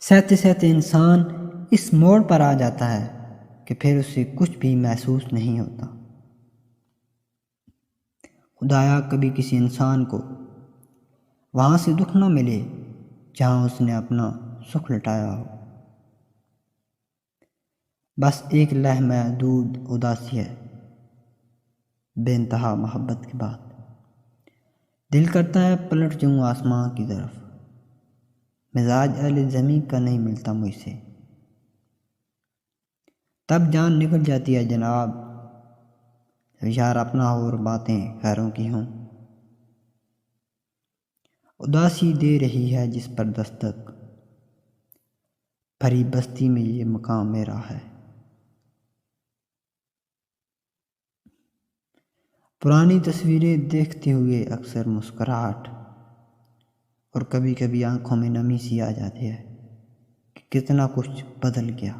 سہتے سہتے انسان اس موڑ پر آ جاتا ہے کہ پھر اسے کچھ بھی محسوس نہیں ہوتا۔ خدایا کبھی کسی انسان کو وہاں سے دکھ نہ ملے جہاں اس نے اپنا سکھ لٹایا ہو۔ بس ایک لہ محدود اداسی ہے بے انتہا محبت کے بعد۔ دل کرتا ہے پلٹ جاؤں آسماں کی طرف، مزاج اہل زمیں کا نہیں ملتا مجھ سے۔ تب جان نکل جاتی ہے جناب، جب یار اپنا ہو اور باتیں غیروں کی ہوں۔ اداسی دے رہی ہے جس پر دستک، بھری بستی میں یہ مقام میرا ہے۔ پرانی تصویریں دیکھتے ہوئے اکثر مسکراہٹ اور کبھی کبھی آنکھوں میں نمی سی آ جاتی ہے کہ کتنا کچھ بدل گیا۔